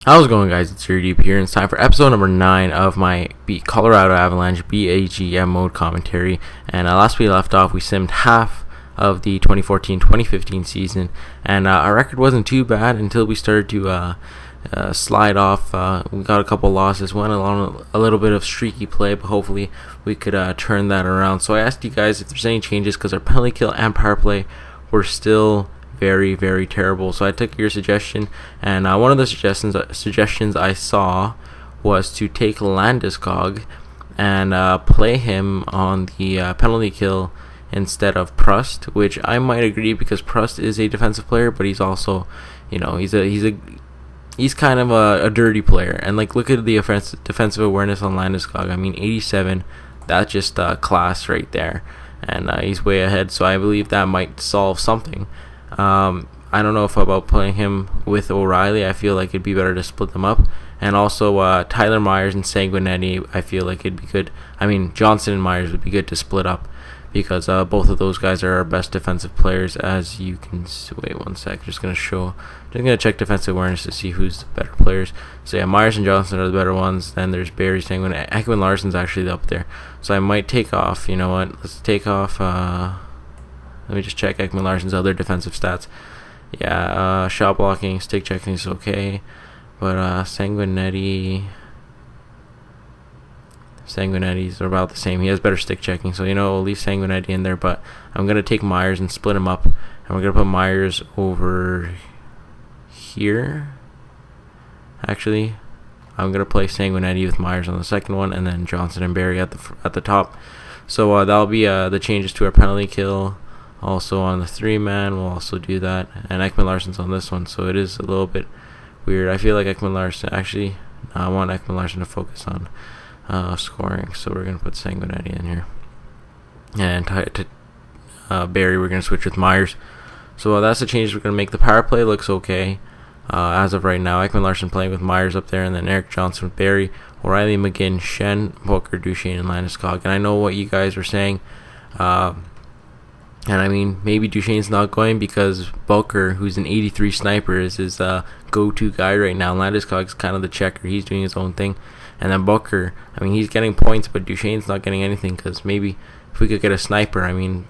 How's it going, guys? It's your Deep here, and it's time for episode number 9 of my Colorado Avalanche BAGM Mode Commentary. And last we left off, we simmed half of the 2014-2015 season, and our record wasn't too bad until we started to slide off. We got a couple losses, went along a little bit of streaky play, but hopefully we could turn that around. So I asked you guys if there's any changes, because our penalty kill and power play were still very, very terrible. So I took your suggestion, and one of the suggestions I saw was to take Landeskog and play him on the penalty kill instead of Prust, which I might agree, because Prust is a defensive player, but he's also, he's kind of a dirty player. And like, look at the defensive awareness on Landeskog. I mean, 87. That's just class right there, and he's way ahead. So I believe that might solve something. I don't know if about playing him with O'Reilly. I feel like it'd be better to split them up. And also Tyler Myers and Sanguinetti, I feel like it'd be good. I mean, Johnson and Myers would be good to split up, because both of those guys are our best defensive players. As you can wait one sec, just gonna check defensive awareness to see who's the better players. So yeah, Myers and Johnson are the better ones. Then there's Barry, Sanguinetti, Ekman Larsson's actually up there. So I might take off. You know what? Let's take off. Let me just check Ekman Larsson's other defensive stats. Yeah, shot blocking, stick checking is okay, but Sanguinetti's are about the same. He has better stick checking, so we'll leave Sanguinetti in there. But I'm gonna take Myers and split him up, and we're gonna put Myers over here. Actually, I'm gonna play Sanguinetti with Myers on the second one, and then Johnson and Barry at the top. So that'll be the changes to our penalty kill. Also on the 3-man, we'll also do that. And Ekman Larsson's on this one, so it is a little bit weird. I feel like Ekman Larsson, actually, I want Ekman Larsson to focus on scoring, so we're going to put Sanguinetti in here. And to Barry, we're going to switch with Myers. So that's the changes we're going to make. The power play looks okay as of right now. Ekman Larsson playing with Myers up there, and then Eric Johnson with Barry, O'Reilly, McGinn, Shen, Booker, Duchesne, and Landeskog. And I know what you guys are saying. And I mean, maybe Duchesne's not going because Booker, who's an 83 sniper, is his go-to guy right now. Landeskog's kind of the checker. He's doing his own thing. And then Booker, I mean, he's getting points, but Duchesne's not getting anything, because maybe if we could get a sniper, I mean,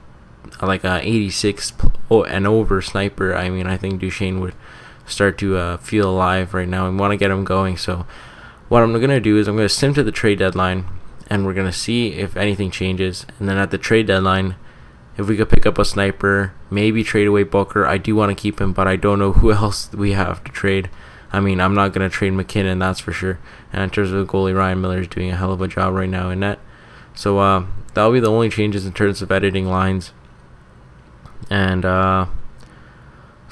like a 86 and over sniper, I mean, I think Duchesne would start to feel alive right now and want to get him going. So what I'm going to do is I'm going to sim to the trade deadline, and we're going to see if anything changes. And then at the trade deadline, if we could pick up a sniper, maybe trade away Booker. I do want to keep him, but I don't know who else we have to trade. I mean, I'm not going to trade McKinnon, that's for sure. And in terms of the goalie, Ryan Miller is doing a hell of a job right now in net. So that'll be the only changes in terms of editing lines. And so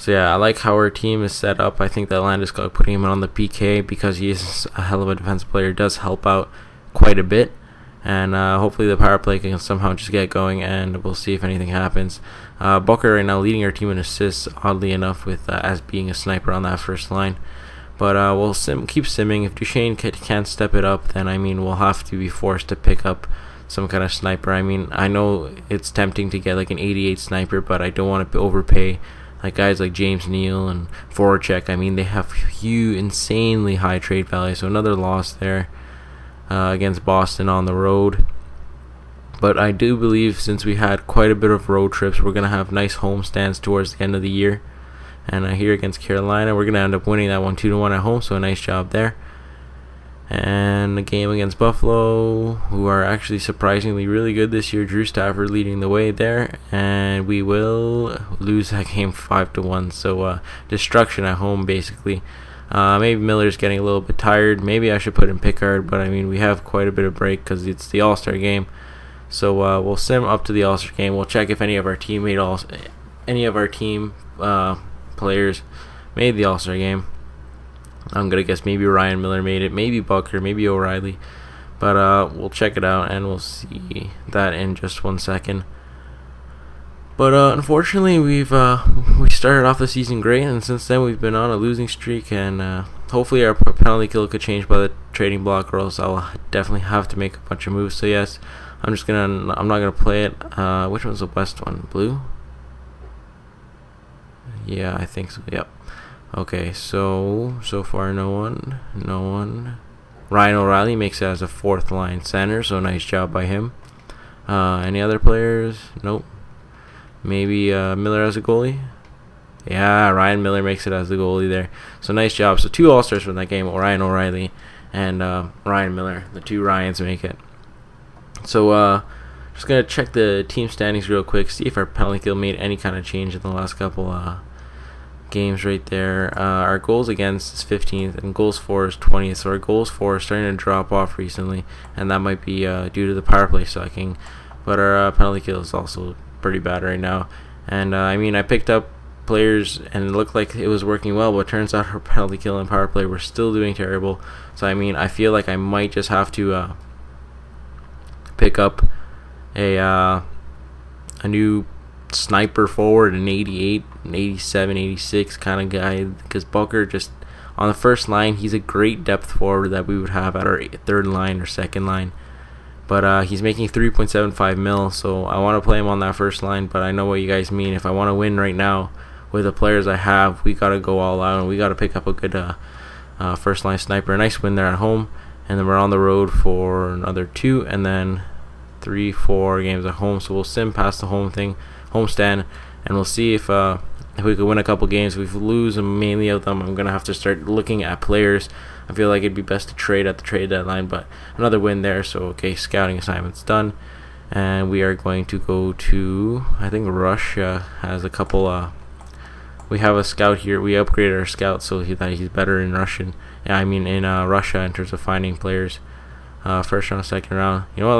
yeah, I like how our team is set up. I think that Landeskog, putting him on the PK, because he is a hell of a defensive player, does help out quite a bit. And hopefully the power play can somehow just get going, and we'll see if anything happens. Booker right now leading our team in assists, oddly enough, with as being a sniper on that first line. But we'll keep simming. If Duchesne can't step it up, then I mean, we'll have to be forced to pick up some kind of sniper. I mean, I know it's tempting to get like an 88 sniper, but I don't want to overpay. Like guys like James Neal and Voracek, I mean, they have huge, insanely high trade value. So another loss there. Against Boston on the road. But I do believe, since we had quite a bit of road trips, we're going to have nice home stands towards the end of the year. And here against Carolina, we're going to end up winning that one 2-1 at home, so a nice job there. And the game against Buffalo, who are actually surprisingly really good this year. Drew Stafford leading the way there, and we will lose that game 5-1. So destruction at home, basically. Maybe Miller's getting a little bit tired. Maybe I should put in Pickard, but I mean, we have quite a bit of break because it's the All-Star game. So we'll sim up to the All-Star game. We'll check if any of our team players made the All-Star game. I'm gonna guess maybe Ryan Miller made it, maybe Booker, maybe O'Reilly, but we'll check it out and we'll see that in just 1 second. But unfortunately, we started off the season great, and since then we've been on a losing streak. And hopefully our penalty kill could change by the trading block, or else I'll definitely have to make a bunch of moves. So yes, I'm not gonna play it. Which one's the best one? Blue? Yeah, I think so. Yep. Okay, so far no one. Ryan O'Reilly makes it as a fourth line center, so nice job by him. Any other players? Nope. Maybe Miller as a goalie. Yeah, Ryan Miller makes it as the goalie there. So nice job. So 2 All-Stars from that game, Ryan O'Reilly and Ryan Miller. The 2 Ryans make it. So just going to check the team standings real quick, see if our penalty kill made any kind of change in the last couple games right there. Our goals against is 15th and goals for is 20th. So our goals for is starting to drop off recently, and that might be due to the power play sucking. But our penalty kill is also pretty bad right now. And I mean, I picked up players and it looked like it was working well, but it turns out her penalty kill and power play were still doing terrible. So I mean, I feel like I might just have to pick up a new sniper forward, an 88, an 87, 86 kind of guy, because Booker just on the first line, he's a great depth forward that we would have at our third line or second line. But he's making 3.75 mil, so I want to play him on that first line. But I know what you guys mean. If I want to win right now with the players I have, we got to go all out and we got to pick up a good first line sniper. A nice win there at home, and then we're on the road for another 2, and then 3-4 games at home. So we'll sim past the homestand, and we'll see if we could win a couple games. If we lose mainly of them, I'm gonna have to start looking at players. I feel like it'd be best to trade at the trade deadline, but another win there. So okay, scouting assignment's done, and we are going to go to, I think Russia has a couple. We have a scout here. We upgraded our scout so that he's better in Russian. Yeah, I mean in Russia in terms of finding players. First round, second round. You know what?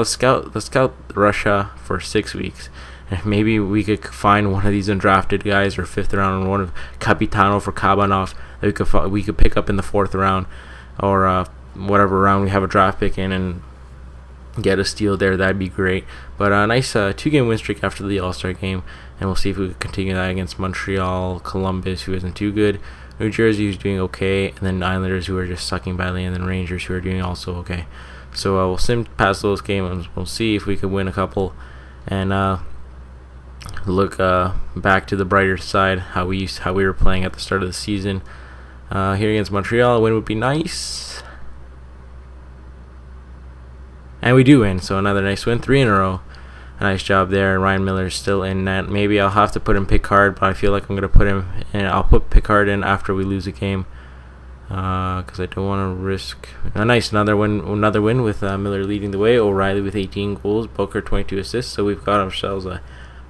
Let's scout Russia for 6 weeks. And maybe we could find one of these undrafted guys or 5th round, and one of Capitano for Kabanov that we could pick up in the 4th round, or whatever round we have a draft pick in, and get a steal there. That'd be great. But a nice 2-game win streak after the All-Star game, and we'll see if we can continue that against Montreal, Columbus, who isn't too good, New Jersey, who's doing okay, and then Islanders, who are just sucking badly, and then Rangers, who are doing also okay. So we'll sim past those games. We'll see if we can win a couple, and look back to the brighter side, how we were playing at the start of the season. Here against Montreal, a win would be nice, and we do win. So another nice win, 3 in a row. A nice job there. Ryan Miller's still in net. Maybe I'll have to put in Picard, but I feel like I'm gonna put him in. I'll put Picard in after we lose a game, because I don't want to risk. Another win with Miller leading the way. O'Reilly with 18 goals, Booker 22 assists. So we've got ourselves a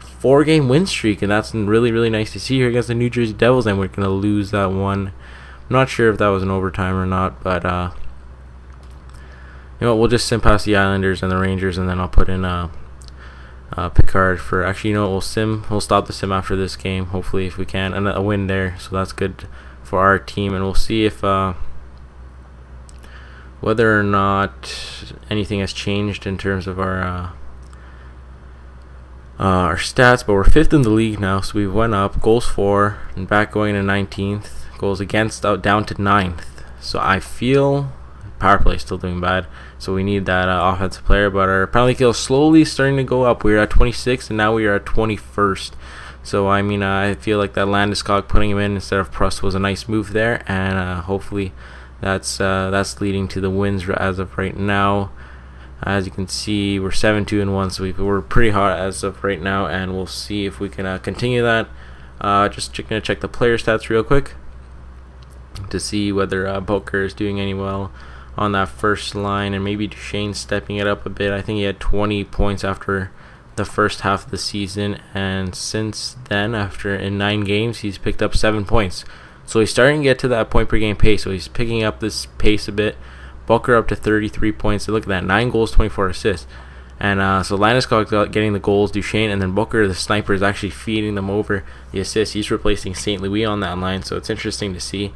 4-game win streak, and that's really, really nice to see here against the New Jersey Devils. And we're gonna lose that one. I'm not sure if that was an overtime or not, but you know what, we'll just sim past the Islanders and the Rangers, and then I'll put in Picard for. Actually, you know what, we'll stop the sim after this game, hopefully, if we can, and a win there. So that's good for our team, and we'll see if whether or not anything has changed in terms of our stats. But we're 5th in the league now, so we went up. Goals for and back going to 19th. Goals against down to 9th. So I feel power play is still doing bad, so we need that offensive player. But our penalty kill is slowly starting to go up. We were at 26th, and now we are at 21st. So I mean, I feel like that Landeskog putting him in instead of Prust was a nice move there, and hopefully that's leading to the wins as of right now. As you can see, we're 7-2-1, so we're pretty hot as of right now, and we'll see if we can continue that. Just gonna check the player stats real quick to see whether Booker is doing any well on that first line, and maybe Duchesne stepping it up a bit. I think he had 20 points after the first half of the season, and since then, in 9 games, he's picked up 7 points. So he's starting to get to that point per game pace, so he's picking up this pace a bit. Booker up to 33 points. So look at that, 9 goals, 24 assists. And so Landeskog getting the goals, Duchesne, and then Booker, the sniper, is actually feeding them over the assists. He's replacing St. Louis on that line, so it's interesting to see.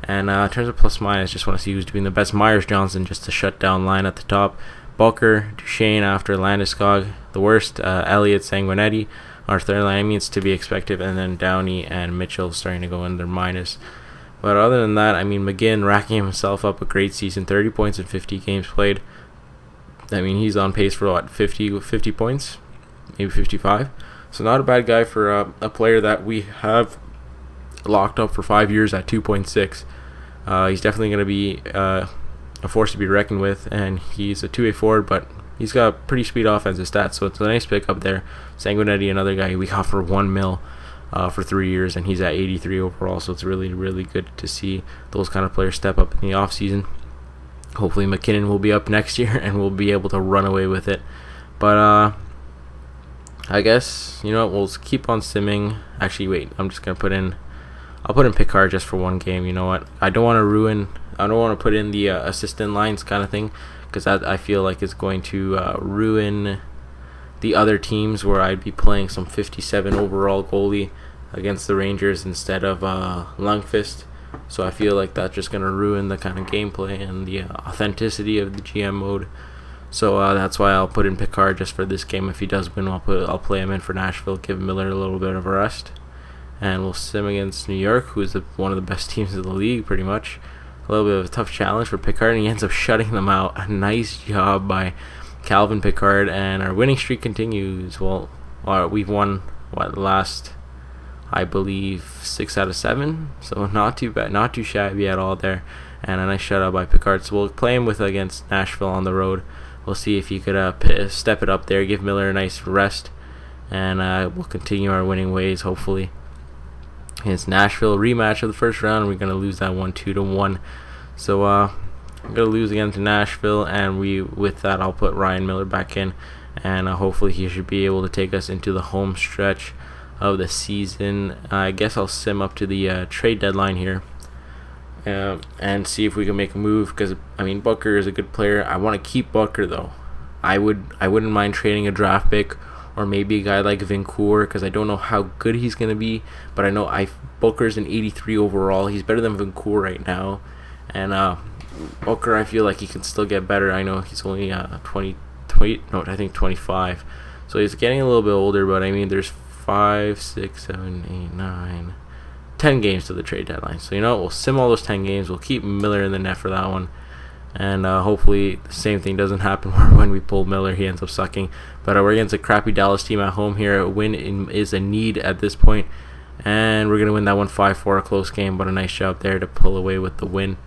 And in terms of plus minus, just want to see who's doing the best. Myers Johnson, just to shut down line at the top. Booker, Duchesne after Landeskog. The worst, Elliott, Sanguinetti. Our third line, I mean, it's to be expected. And then Downey and Mitchell starting to go in their minus. But other than that, I mean, McGinn racking himself up a great season. 30 points in 50 games played. I mean, he's on pace for, what, 50 points? Maybe 55. So not a bad guy for a player that we have locked up for 5 years at 2.6. He's definitely going to be a force to be reckoned with, and he's a two-way forward, but he's got pretty sweet offensive stats, so it's a nice pick up there. Sanguinetti, another guy we got for $1 million for 3 years, and he's at 83 overall, so it's really, really good to see those kind of players step up in the offseason. Hopefully McKinnon will be up next year, and we'll be able to run away with it. But I guess, you know what, we'll keep on simming. Actually, wait, I'm just going to I'll put in Picard just for one game. You know what, I don't want to put in the assistant lines kind of thing, because I feel like it's going to ruin the other teams where I'd be playing some 57 overall goalie against the Rangers instead of Lundqvist. So I feel like that's just going to ruin the kind of gameplay and the authenticity of the GM mode. So that's why I'll put in Picard just for this game. If he does win, I'll play him in for Nashville, give Miller a little bit of a rest. And we'll sim against New York, who is one of the best teams in the league, pretty much. A little bit of a tough challenge for Picard, and he ends up shutting them out. A nice job by Calvin Picard, and our winning streak continues. Well, we've won, the last, I believe, 6 out of 7, so not too bad, not too shabby at all there. And a nice shutout by Picard. So we'll play him against Nashville on the road. We'll see if he could step it up there, give Miller a nice rest, and we'll continue our winning ways, hopefully. It's Nashville rematch of the first round. We're going to lose that one 2-1. So I'm going to lose again to Nashville, and with that I'll put Ryan Miller back in, and hopefully he should be able to take us into the home stretch of the season. I guess I'll sim up to the trade deadline here and see if we can make a move, because I mean, Booker is a good player. I want to keep Booker though. I wouldn't mind trading a draft pick, or maybe a guy like Vancouver, because I don't know how good he's going to be, but I know Booker's an 83 overall. He's better than Vancouver right now, and Booker, I feel like he can still get better. I know he's only 25, so he's getting a little bit older, but I mean, there's 5, 6, 7, 8, 9, 10 games to the trade deadline. So, you know, we'll sim all those 10 games. We'll keep Miller in the net for that one. And hopefully the same thing doesn't happen where when we pull Miller, he ends up sucking. But we're against a crappy Dallas team at home here. A win is a need at this point. And we're going to win that one 5-4, a close game. But a nice job there to pull away with the win.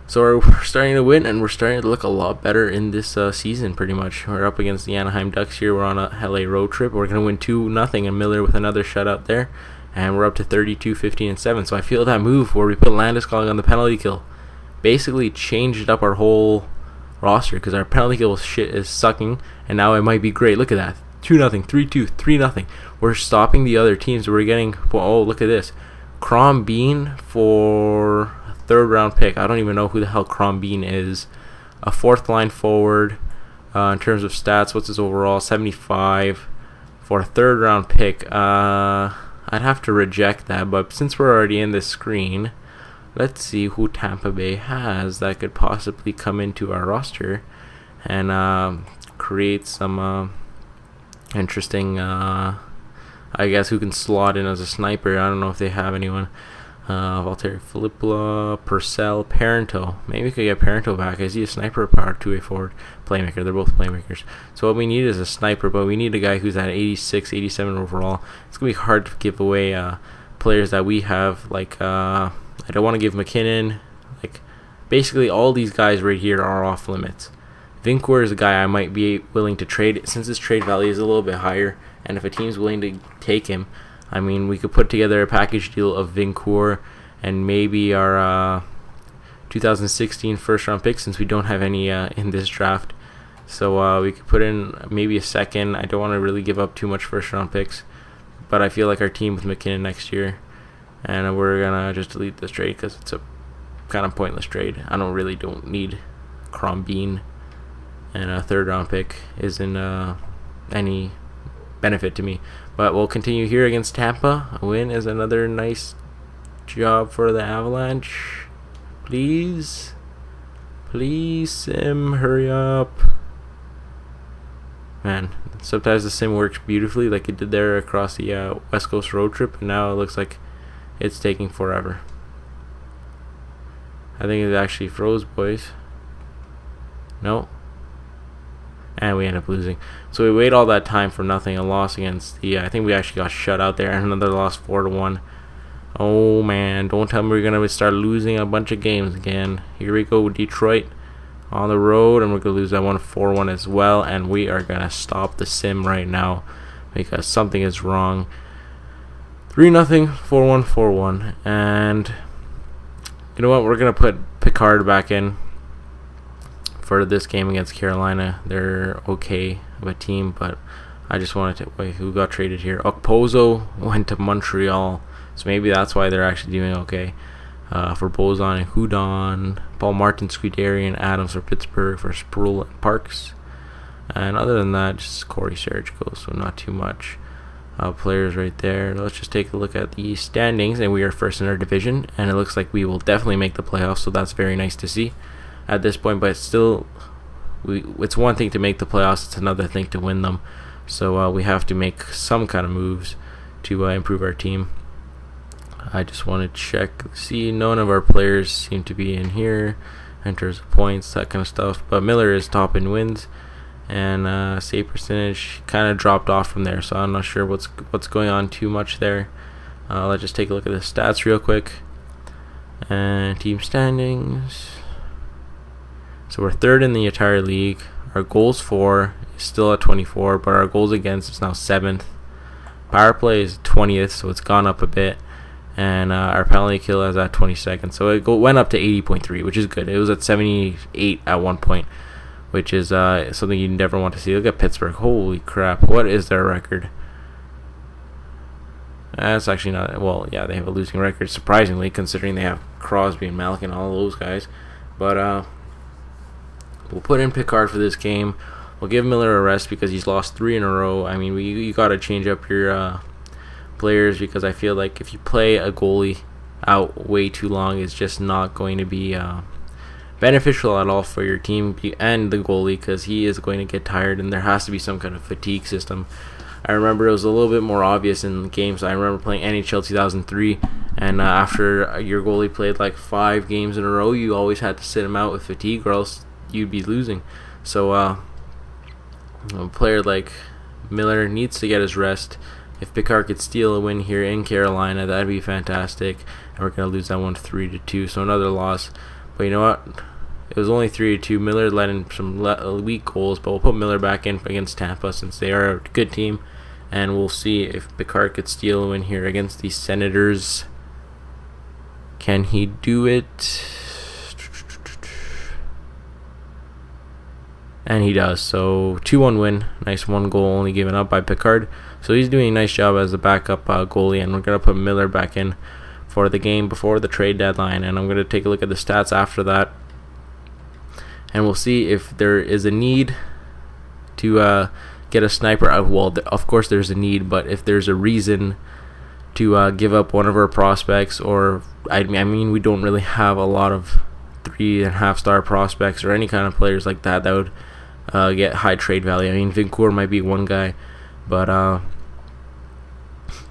So we're starting to win, and we're starting to look a lot better in this season, pretty much. We're up against the Anaheim Ducks here. We're on a LA road trip. We're going to win 2-0, and Miller with another shutout there. And we're up to 32, 15, and 7. So I feel that move where we put Landeskog on the penalty kill basically changed up our whole roster, because our penalty kill shit is sucking, and now it might be great. Look at that. 2-0, 3-2, 3-0. We're stopping the other teams. We're getting, oh, look at this. Crom Bean for a 3rd round pick. I don't even know who the hell Crom Bean is. A 4th line forward. In terms of stats, what's his overall? 75 for a 3rd round pick. I'd have to reject that, but since we're already in this screen, let's see who Tampa Bay has that could possibly come into our roster and create some interesting, I guess, who can slot in as a sniper. I don't know if they have anyone. Valtteri Filipula, Purcell, Parento. Maybe we could get Parento back. Is he a sniper or power 2-way forward? Playmaker. They're both playmakers. So what we need is a sniper, but we need a guy who's at 86, 87 overall. It's going to be hard to give away players that we have. Like, I don't want to give McKinnon. Like, basically all these guys right here are off limits. Vancouver is a guy I might be willing to trade, since his trade value is a little bit higher, and if a team's willing to take him, I mean, we could put together a package deal of Vancouver and maybe our 2016 first round pick, since we don't have any in this draft. So we could put in maybe a 2nd. I don't want to really give up too much first round picks, but I feel like our team with McKinnon next year, and we're going to just delete this trade because it's a kind of pointless trade. I don't need Crom Bean, and a 3rd round pick isn't any benefit to me. But we'll continue here against Tampa. A win is another nice job for the Avalanche. Please, sim, hurry up. Man, sometimes the sim works beautifully like it did there across the West Coast road trip, and now it looks like it's taking forever. I think it actually froze, boys. No. and we end up losing. So we wait all that time for nothing. A loss against the I think we actually got shut out there, and another loss 4-1. Oh man, don't tell me we're gonna start losing a bunch of games again. Here we go, Detroit on the road, and we're gonna lose that one 4-1 as well, and we are gonna stop the sim right now because something is wrong. 3-0, 4-1, 4-1, and you know what? We're gonna put Picard back in for this game against Carolina. They're okay of a team, but I just wanted to wait. Who got traded here? Okposo went to Montreal, so maybe that's why they're actually doing okay. For Bozon and Hudon, Paul Martin, Scuderi, and Adams for Pittsburgh, for Sproul and Parks. And other than that, just Corey Sergico, so not too much players right there. Let's just take a look at the standings, and we are first in our division, and it looks like we will definitely make the playoffs, so that's very nice to see at this point. But still, it's one thing to make the playoffs, it's another thing to win them. So we have to make some kind of moves to improve our team. I just want to check, see, none of our players seem to be in here. Enters points, that kind of stuff. But Miller is top in wins, and save percentage kind of dropped off from there. So I'm not sure what's going on too much there. Let's just take a look at the stats real quick. And team standings. So we're third in the entire league. Our goals for is still at 24, but our goals against is now 7th. Power play is 20th, so it's gone up a bit. And our penalty kill is at 22nd, so it went up to 80.3, which is good. It was at 78 at one point, which is something you never want to see. Look at Pittsburgh. Holy crap. What is their record? That's actually not... Well, yeah, they have a losing record, surprisingly, considering they have Crosby and Malkin and all those guys. But we'll put in Picard for this game. We'll give Miller a rest because he's lost 3 in a row. I mean, you got to change up your... players, because I feel like if you play a goalie out way too long, it's just not going to be beneficial at all for your team and the goalie, because he is going to get tired, and there has to be some kind of fatigue system. I remember it was a little bit more obvious in games. I remember playing NHL 2003, and after your goalie played like 5 games in a row, you always had to sit him out with fatigue, or else you'd be losing. So a player like Miller needs to get his rest. If Picard could steal a win here in Carolina, that'd be fantastic. And we're going to lose that one 3-2, so another loss. But you know what? It was only 3-2. Miller let in some weak goals, but we'll put Miller back in against Tampa since they are a good team. And we'll see if Picard could steal a win here against the Senators. Can he do it? And he does. So 2-1 win. Nice 1 goal only given up by Picard. So he's doing a nice job as a backup goalie, and we're going to put Miller back in for the game before the trade deadline, and I'm going to take a look at the stats after that, and we'll see if there is a need to get a sniper. Well, of course there's a need, but if there's a reason to give up one of our prospects, or I mean we don't really have a lot of 3.5-star prospects or any kind of players like that would get high trade value. I mean, Vancouver might be one guy, but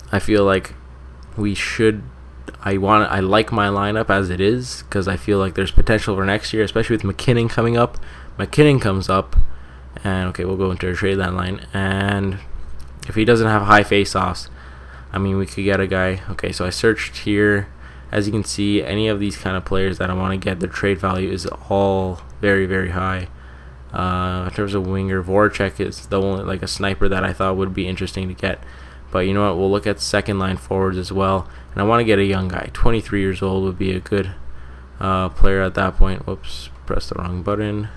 I feel like we should. I like my lineup as it is, because I feel like there's potential for next year, especially with McKinnon coming up. McKinnon comes up, and okay, we'll go into a trade line. And if he doesn't have high face-offs, I mean, we could get a guy. Okay, so I searched here. As you can see, any of these kind of players that I want to get, their trade value is all very, very high. In terms of winger, Voracek is the only like a sniper that I thought would be interesting to get. But you know what? We'll look at second line forwards as well. And I want to get a young guy. 23 years old would be a good player at that point. Whoops, pressed the wrong button.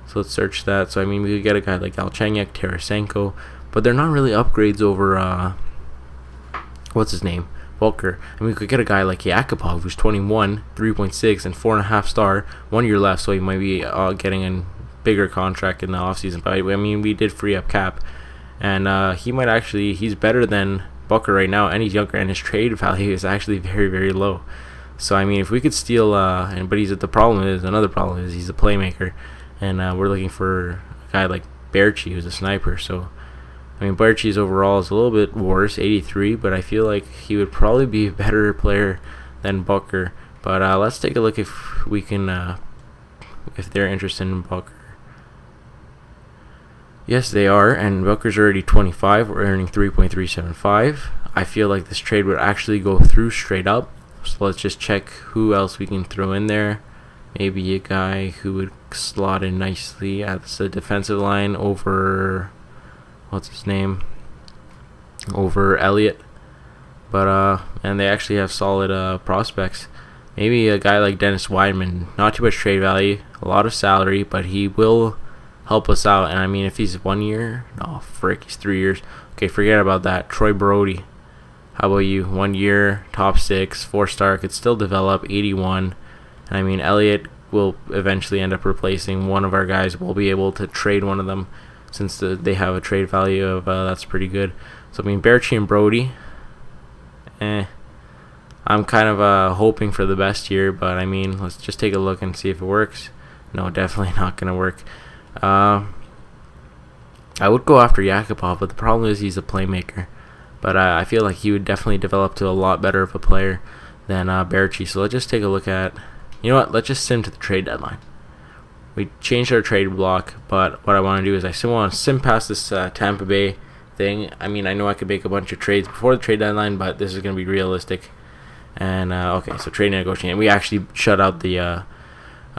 So let's search that. So I mean, we could get a guy like Galchenyuk, Tarasenko, but they're not really upgrades over what's his name? Volker. And we could get a guy like Yakupov, who's 21, 3.6, and 4.5 star, 1 year left, so he might be getting a bigger contract in the offseason. But I mean, we did free up cap, and he might actually, he's better than Bucker right now, and he's younger, and his trade value is actually very, very low. So I mean, if we could steal, but another problem is he's a playmaker, and we're looking for a guy like Berchi, who's a sniper. So I mean, Berchi's overall is a little bit worse, 83, but I feel like he would probably be a better player than Bucker. But let's take a look if we can, if they're interested in Bucker. Yes, they are, and Booker's already 25. We're earning 3.375. I feel like this trade would actually go through straight up. So let's just check who else we can throw in there. Maybe a guy who would slot in nicely at the defensive line over, what's his name, over Elliott. But and they actually have solid prospects. Maybe a guy like Dennis Weidman. Not too much trade value, a lot of salary, but he will help us out. And I mean, if he's 1 year, no, frick, he's 3 years. Okay, forget about that. Troy Brody. How about you? 1 year, top 6, 4-star, could still develop, 81. And I mean, Elliott will eventually end up replacing one of our guys. We'll be able to trade one of them since they have a trade value of that's pretty good. So I mean, Berchi and Brody. I'm kind of hoping for the best here, but I mean, let's just take a look and see if it works. No, definitely not going to work. I would go after Yakupov, but the problem is he's a playmaker. But I feel like he would definitely develop to a lot better of a player than Berchi. So let's just take a look at, you know what, let's just sim to the trade deadline. We changed our trade block, but what I want to do is I still want to sim past this Tampa Bay thing. I mean, I know I could make a bunch of trades before the trade deadline, but this is going to be realistic. And okay, so trade negotiating. We actually shut out the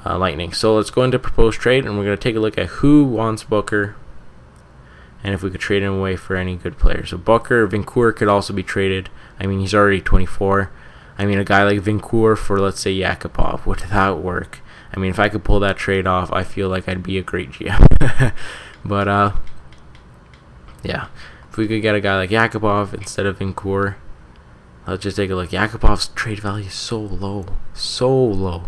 Lightning. So let's go into proposed trade, and we're going to take a look at who wants Booker, and if we could trade him away for any good players. So Booker, Vancouver could also be traded. I mean, he's already 24. I mean, a guy like Vancouver for, let's say, Yakupov, would that work? I mean, if I could pull that trade off, I feel like I'd be a great GM. But yeah, if we could get a guy like Yakupov instead of Vancouver, let's just take a look. Yakupov's trade value is so low.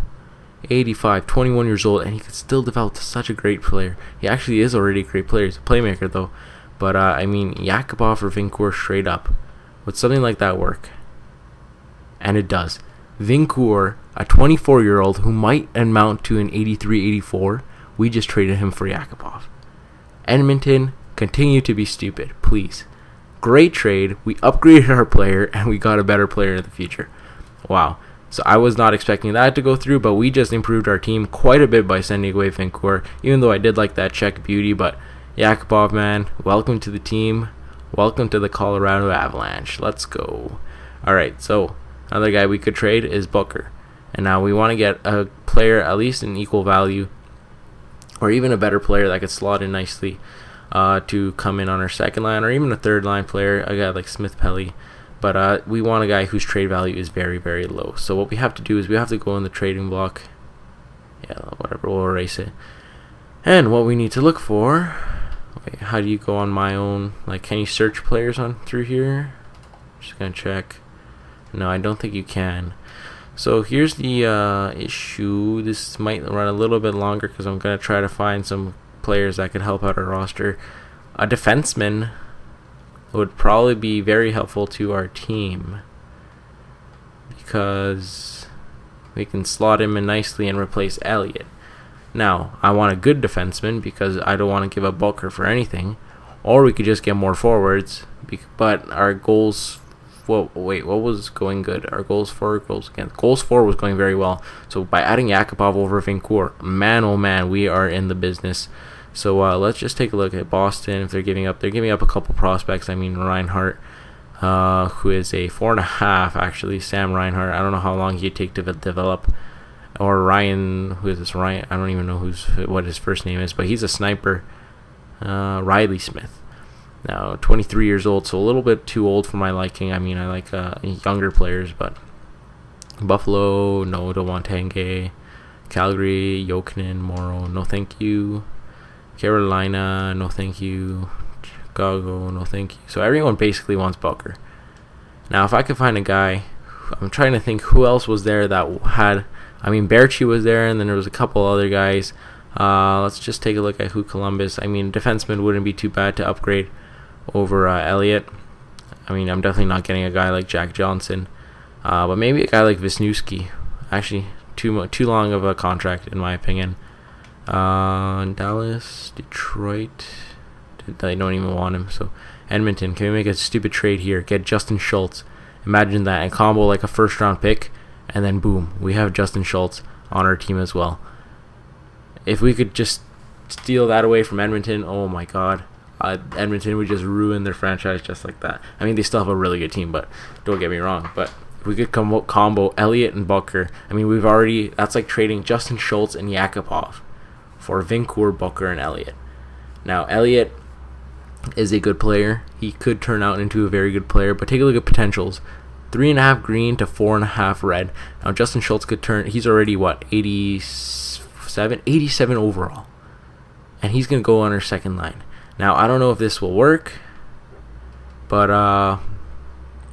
85, 21 years old, and he could still develop to such a great player. He actually is already a great player. He's a playmaker, though. But, I mean, Yakupov or Vancouver straight up. Would something like that work? And it does. Vancouver, a 24-year-old who might amount to an 83-84, we just traded him for Yakupov. Edmonton, continue to be stupid, please. Great trade. We upgraded our player, and we got a better player in the future. Wow. So I was not expecting that to go through, but we just improved our team quite a bit by sending away Vancouver, even though I did like that check beauty. But Yakupov, man, welcome to the team. Welcome to the Colorado Avalanche. Let's go. All right, so another guy we could trade is Booker. And now we want to get a player at least in equal value, or even a better player that could slot in nicely to come in on our second line, or even a third line player, a guy like Smith Pelly. But we want a guy whose trade value is very, very low. So what we have to do is we have to go in the trading block. Yeah, whatever, we'll erase it. And what we need to look for, wait, how do you go on my own? Like, can you search players on through here? Just gonna check. No, I don't think you can. So here's the issue. This might run a little bit longer because I'm gonna try to find some players that could help out our roster. A defenseman would probably be very helpful to our team because we can slot him in nicely and replace Elliott. Now, I want a good defenseman because I don't want to give up Booker for anything, or we could just get more forwards. But our goals, what was going good? Our goals for was going very well. So by adding Yakupov over Vancouver, man, oh man, we are in the business. So let's just take a look at Boston. If they're giving up a couple prospects. I mean, Reinhart, who is a 4.5 actually. Sam Reinhart. I don't know how long he'd take to develop. Or Ryan, who is this? Ryan? I don't even know what his first name is, but he's a sniper. Riley Smith. Now 23 years old, so a little bit too old for my liking. I mean, I like younger players, but Buffalo, no, don't want Tanguay. Calgary, Jokinen, Morrow, no thank you. Carolina, no thank you. Chicago, no thank you. So everyone basically wants Booker. Now, if I could find a guy, I'm trying to think who else was there that had. I mean, Berchi was there, and then there was a couple other guys. Let's just take a look at who Columbus. I mean, defenseman wouldn't be too bad to upgrade over Elliott. I mean, I'm definitely not getting a guy like Jack Johnson, but maybe a guy like Wisniewski. Actually, too long of a contract in my opinion. Dallas, Detroit, they don't even want him. So Edmonton, can we make a stupid trade here? Get Justin Schultz. Imagine that, and combo like a first round pick, and then boom, we have Justin Schultz on our team as well. If we could just steal that away from Edmonton, oh my god. Edmonton would just ruin their franchise just like that. I mean, they still have a really good team, but don't get me wrong. But if we could combo Elliott and Booker, I mean, that's like trading Justin Schultz and Yakupov for Vincourt, Booker, and Elliott. Now, Elliott is a good player. He could turn out into a very good player, but take a look at potentials. 3.5 green to 4.5 red. Now, Justin Schultz could turn, he's already, 87 overall. And he's going to go on our second line. Now, I don't know if this will work, but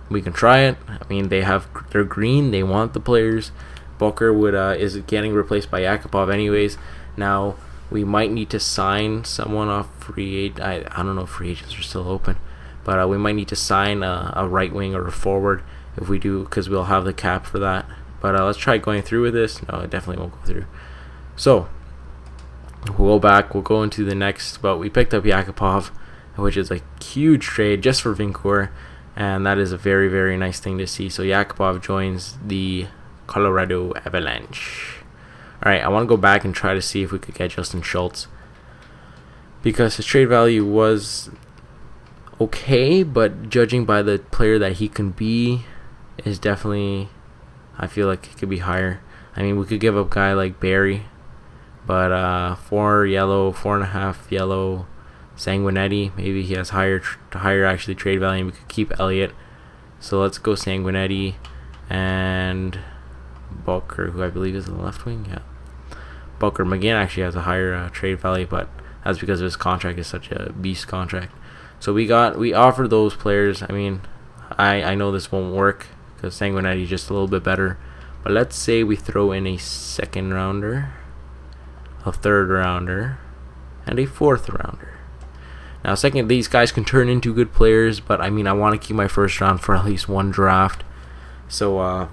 we can try it. I mean, they're green. They want the players. Booker is getting replaced by Yakupov anyways. Now, we might need to sign someone off free agent. I don't know if free agents are still open, but we might need to sign a right wing or a forward if we do, because we'll have the cap for that. But let's try going through with this. No, it definitely won't go through. So, we'll go back. We'll go into the next. But we picked up Yakupov, which is a huge trade just for Vincourt, and that is a very, very nice thing to see. So Yakupov joins the Colorado Avalanche. All right, I want to go back and try to see if we could get Justin Schultz, because his trade value was okay, but judging by the player that he can be, is definitely, I feel like it could be higher. I mean, we could give up a guy like Barry, but 4 yellow, 4.5 yellow, Sanguinetti, maybe he has higher actually trade value, and we could keep Elliott. So let's go Sanguinetti and Booker, who I believe is in the left wing. Yeah, Booker. McGinn actually has a higher trade value, but that's because his contract is such a beast contract. So we offered those players. I mean, I know this won't work because Sanguinetti is just a little bit better, but let's say we throw in a second rounder, a third rounder, and a fourth rounder. Now, these guys can turn into good players, but I mean, I want to keep my first round for at least one draft. So,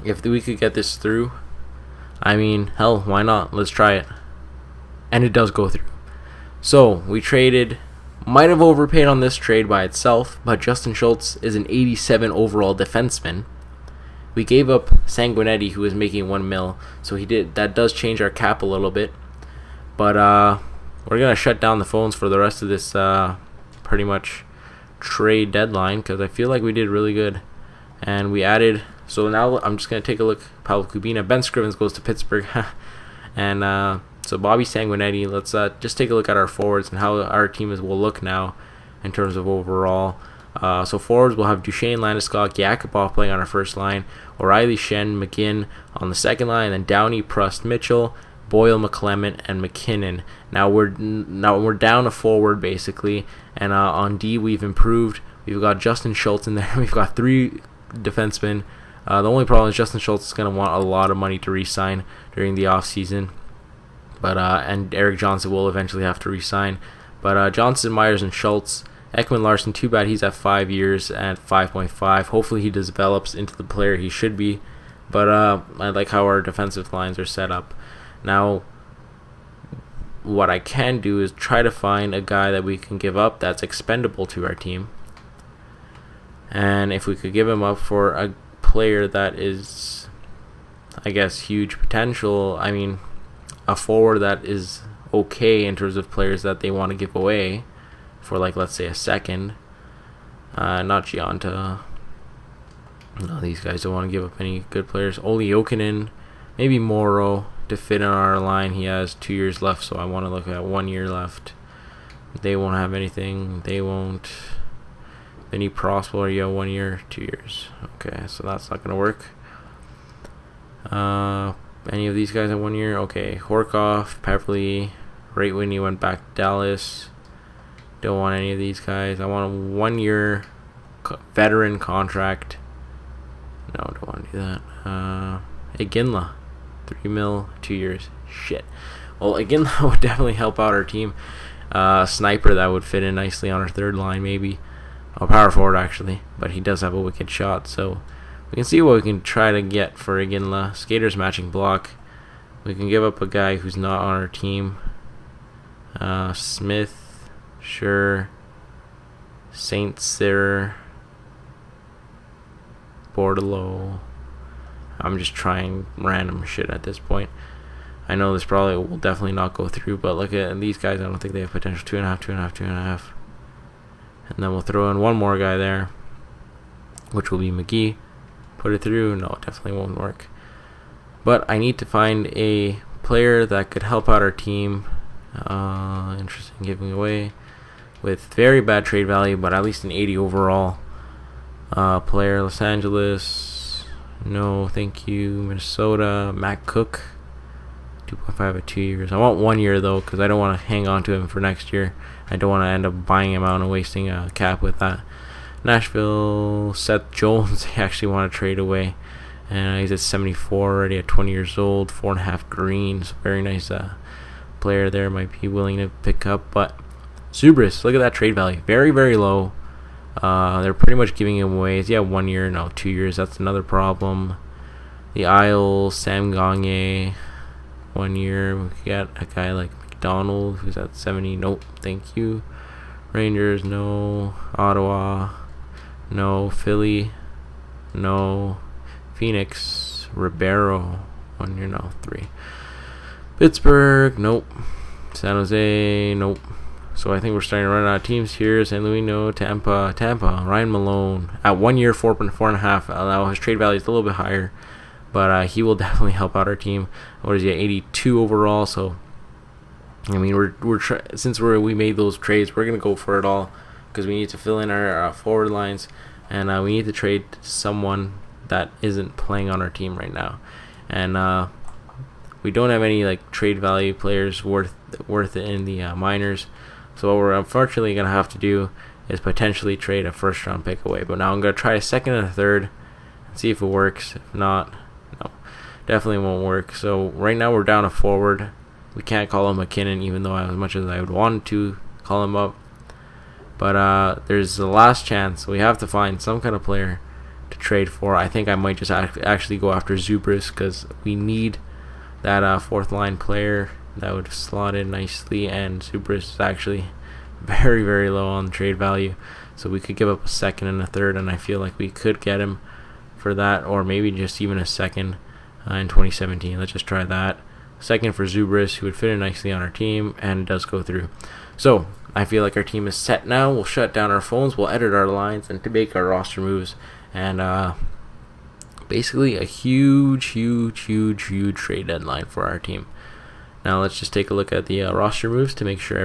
if we could get this through, I mean, hell, why not? Let's try it. And it does go through. So, we traded, might have overpaid on this trade by itself, but Justin Schultz is an 87 overall defenseman. We gave up Sanguinetti, who was making $1 million, so that does change our cap a little bit. But we're gonna shut down the phones for the rest of this pretty much trade deadline, because I feel like we did really good, and we added. So now I'm just gonna take a look. Pavel Kubina, Ben Scrivens goes to Pittsburgh, and so Bobby Sanguinetti. Let's just take a look at our forwards and how our team will look now in terms of overall. So forwards, we'll have Duchesne, Landeskog, Yakupov playing on our first line, O'Reilly, Shen, McGinn on the second line, and then Downey, Prust, Mitchell, Boyle, McClement, and McKinnon. Now we're down a forward basically, and on D we've improved. We've got Justin Schultz in there. We've got 3 defensemen. The only problem is Justin Schultz is going to want a lot of money to re-sign during the off season, but and Eric Johnson will eventually have to re-sign. But Johnson, Myers, and Schultz. Ekman Larson, too bad he's at 5 years at 5.5. Hopefully he develops into the player he should be. But I like how our defensive lines are set up. Now, what I can do is try to find a guy that we can give up that's expendable to our team. And if we could give him up for a player that is, I guess, huge potential, I mean, a forward that is okay in terms of players that they want to give away for, like, let's say a second. Not Gianta. No, these guys don't want to give up any good players. Olli Jokinen, maybe Morrow to fit in our line. He has 2 years left, so I want to look at 1 year left. They won't have anything. They won't. Vinny Prospero, yeah, 1 year, 2 years. Okay, so that's not going to work. Any of these guys in 1 year? Okay, Horkoff, Peverly, right when he went back to Dallas. Don't want any of these guys. I want a 1 year veteran contract. No, don't want to do that. Iginla, 3 mil, 2 years. Shit. Well, Iginla would definitely help out our team. Sniper that would fit in nicely on our third line, maybe. A power forward, actually. But he does have a wicked shot, so we can see what we can try to get for Iginla. Skaters matching block. We can give up a guy who's not on our team. Smith. Sure. Saint Cyr. Bordelot. I'm just trying random shit at this point. I know this probably will definitely not go through, but look at these guys. I don't think they have potential. 2.5, 2.5, 2.5. And then we'll throw in one more guy there, which will be McGee. Put it through. No, it definitely won't work. But I need to find a player that could help out our team. Interesting giving away with very bad trade value, but at least an 80 overall player. Los Angeles. No, thank you. Minnesota. Matt Cook. 2.5 at 2 years. I want 1 year though, because I don't want to hang on to him for next year. I don't want to end up buying him out and wasting a cap with that. Nashville, Seth Jones. I actually want to trade away, and he's at 74 already at 20 years old. 4.5 greens. Very nice player there. Might be willing to pick up, but Zubris. Look at that trade value. Very, very low. They're pretty much giving him away. Yeah, 1 year. No, 2 years. That's another problem. The Isles, Sam Gagner. 1 year. We got a guy like McDonald who's at 70. Nope, thank you. Rangers, no. Ottawa, no. Philly, no. Phoenix, Ribeiro, 1 year, no. 3. Pittsburgh, nope. San Jose, nope. So I think we're starting to run out of teams here. St. Louis, no. Tampa, Ryan Malone at 1 year, 4.5. Now his trade value is a little bit higher, but he will definitely help out our team. What is he at? 82 overall. So I mean, since we made those trades, we're gonna go for it all, because we need to fill in our forward lines, and we need to trade someone that isn't playing on our team right now, and we don't have any like trade value players worth it in the minors. So what we're unfortunately gonna have to do is potentially trade a first round pick away. But now I'm gonna try a second and a third and see if it works. If not, no, definitely won't work. So right now we're down a forward. We can't call him McKinnon, even though as much as I would want to call him up. But there's the last chance. We have to find some kind of player to trade for. I think I might just actually go after Zubris, because we need that fourth line player that would slot in nicely. And Zubris is actually very, very low on trade value. So we could give up a second and a third, and I feel like we could get him for that, or maybe just even a second in 2017. Let's just try that. Second for Zubris, who would fit in nicely on our team, and it does go through. So I feel like our team is set now. We'll shut down our phones, we'll edit our lines, and to make our roster moves, and basically a huge trade deadline for our team. Now let's just take a look at the roster moves to make sure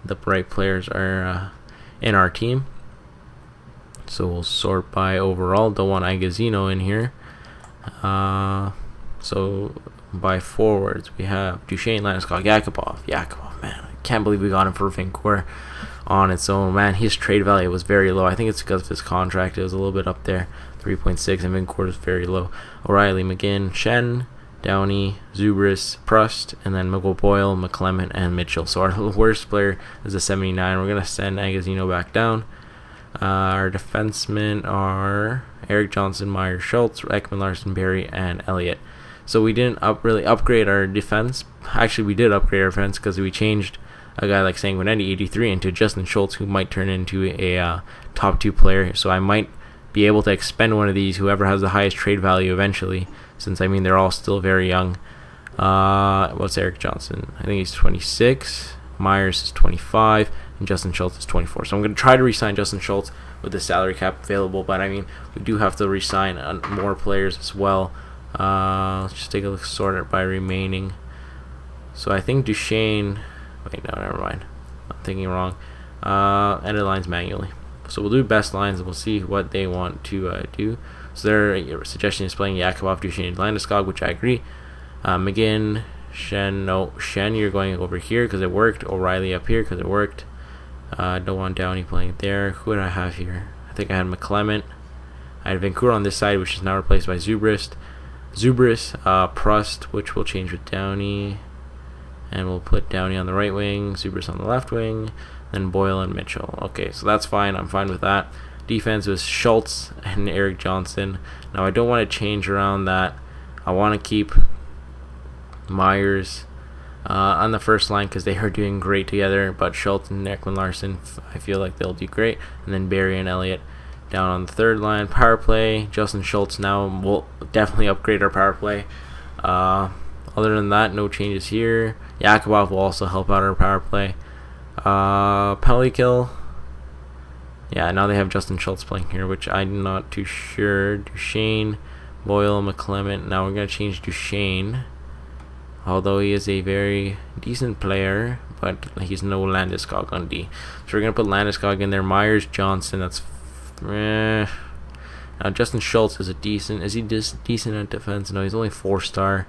the right players are in our team. So we'll sort by overall. Don't want Agazino in here. So by forwards, we have Duchesne, Landeskog, Yakupov, man, I can't believe we got him for Vancouver on its own. Man, his trade value was very low. I think it's because of his contract. It was a little bit up there, 3.6, and Vancouver is very low. O'Reilly, McGinn, Schenn, Downey, Zubris, Prust, and then Boyle, McClement, and Mitchell. So our worst player is a 79. We're going to send Agazino back down. Our defensemen are Eric Johnson, Myers, Schultz, Ekman Larson, Barry, and Elliott. So we didn't really upgrade our defense. Actually, we did upgrade our defense, because we changed a guy like Sanguinetti, 83, into Justin Schultz, who might turn into a top 2 player. So I might be able to expend one of these, whoever has the highest trade value eventually, since, I mean, they're all still very young. What's Eric Johnson? I think he's 26. Myers is 25. And Justin Schultz is 24. So I'm going to try to re-sign Justin Schultz with the salary cap available. But, I mean, we do have to re-sign more players as well. Let's just take a look, sort it by remaining. So I think Duchesne. Wait, no, never mind. I'm thinking wrong. Edit lines manually. So we'll do best lines, and we'll see what they want to do. So their suggestion is playing Yakupov, Duchesne, Landeskog, which I agree. McGinn, Schenn, you're going over here because it worked. O'Reilly up here because it worked. Don't want Downey playing there. Who did I have here? I think I had McClement. I had Vancouver on this side, which is now replaced by Zubris, Prust, which will change with Downey, and we'll put Downey on the right wing, Zubris on the left wing, then Boyle and Mitchell. Okay, so that's fine. I'm fine with that. Defense was Schultz and Eric Johnson. Now I don't want to change around that. I want to keep Myers on the first line because they are doing great together, but Schultz and Ekman Larson, I feel like they'll do great, and then Barry and Elliott down on the third line. Power play, Justin Schultz now will definitely upgrade our power play. Other than that, no changes here. Yakubov will also help out our power play. Penalty kill. Yeah, now they have Justin Schultz playing here, which I'm not too sure. Duchesne, Boyle, McClement. Now we're going to change Duchesne. Although he is a very decent player, but he's no Landeskog on D. So we're going to put Landeskog in there. Myers, Johnson, that's... Now Justin Schultz is a decent... Is he decent at defense? No, he's only 4-star.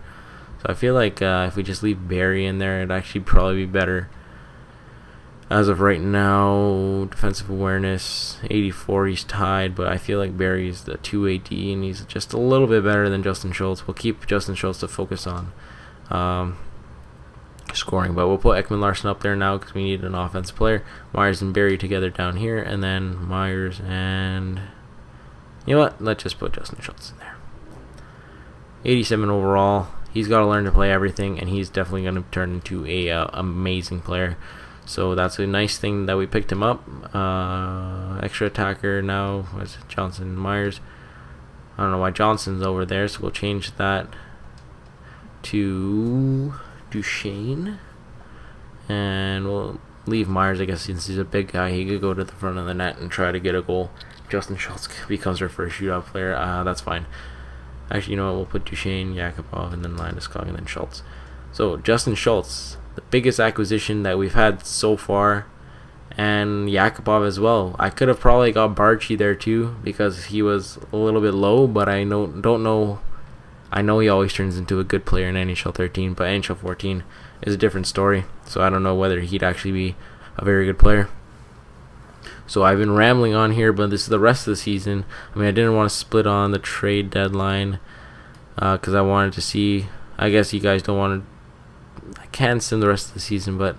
So I feel like if we just leave Barry in there, it'd actually probably be better. As of right now, defensive awareness, 84, he's tied, but I feel like Barry's the 280, and he's just a little bit better than Justin Schultz. We'll keep Justin Schultz to focus on scoring, but we'll put Ekman Larson up there now because we need an offensive player. Myers and Barry together down here, and then Myers and... You know what? Let's just put Justin Schultz in there. 87 overall. He's got to learn to play everything, and he's definitely going to turn into a amazing player. So that's a nice thing that we picked him up. Extra attacker now was Johnson, Myers. I don't know why Johnson's over there, so we'll change that to Duchesne. And we'll leave Myers, I guess, since he's a big guy. He could go to the front of the net and try to get a goal. Justin Schultz becomes our first shootout player. That's fine. Actually, you know what? We'll put Duchesne, Yakubov, and then Landeskog, and then Schultz. So Justin Schultz, the biggest acquisition that we've had so far, and Yakubov as well. I could have probably got Barchi there too because he was a little bit low, but I don't know. I know he always turns into a good player in NHL 13, but NHL 14 is a different story. So I don't know whether he'd actually be a very good player. So I've been rambling on here, but this is the rest of the season. I mean, I didn't want to split on the trade deadline because I wanted to see. I guess you guys don't want to. I can sim the rest of the season, but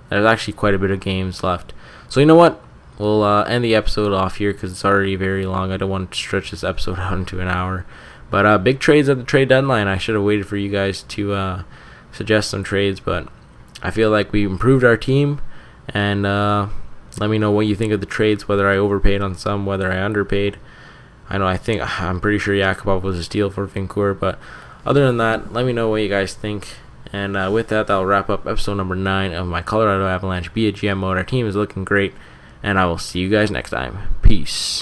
there's actually quite a bit of games left. So you know what? We'll end the episode off here because it's already very long. I don't want to stretch this episode out into an hour. But big trades at the trade deadline. I should have waited for you guys to suggest some trades, but I feel like we improved our team. And let me know what you think of the trades, whether I overpaid on some, whether I underpaid. I'm pretty sure Yakubov was a steal for Vancouver, but other than that, let me know what you guys think. And with that, that'll wrap up episode number 9 of my Colorado Avalanche BAGM mode. Our team is looking great, and I will see you guys next time. Peace.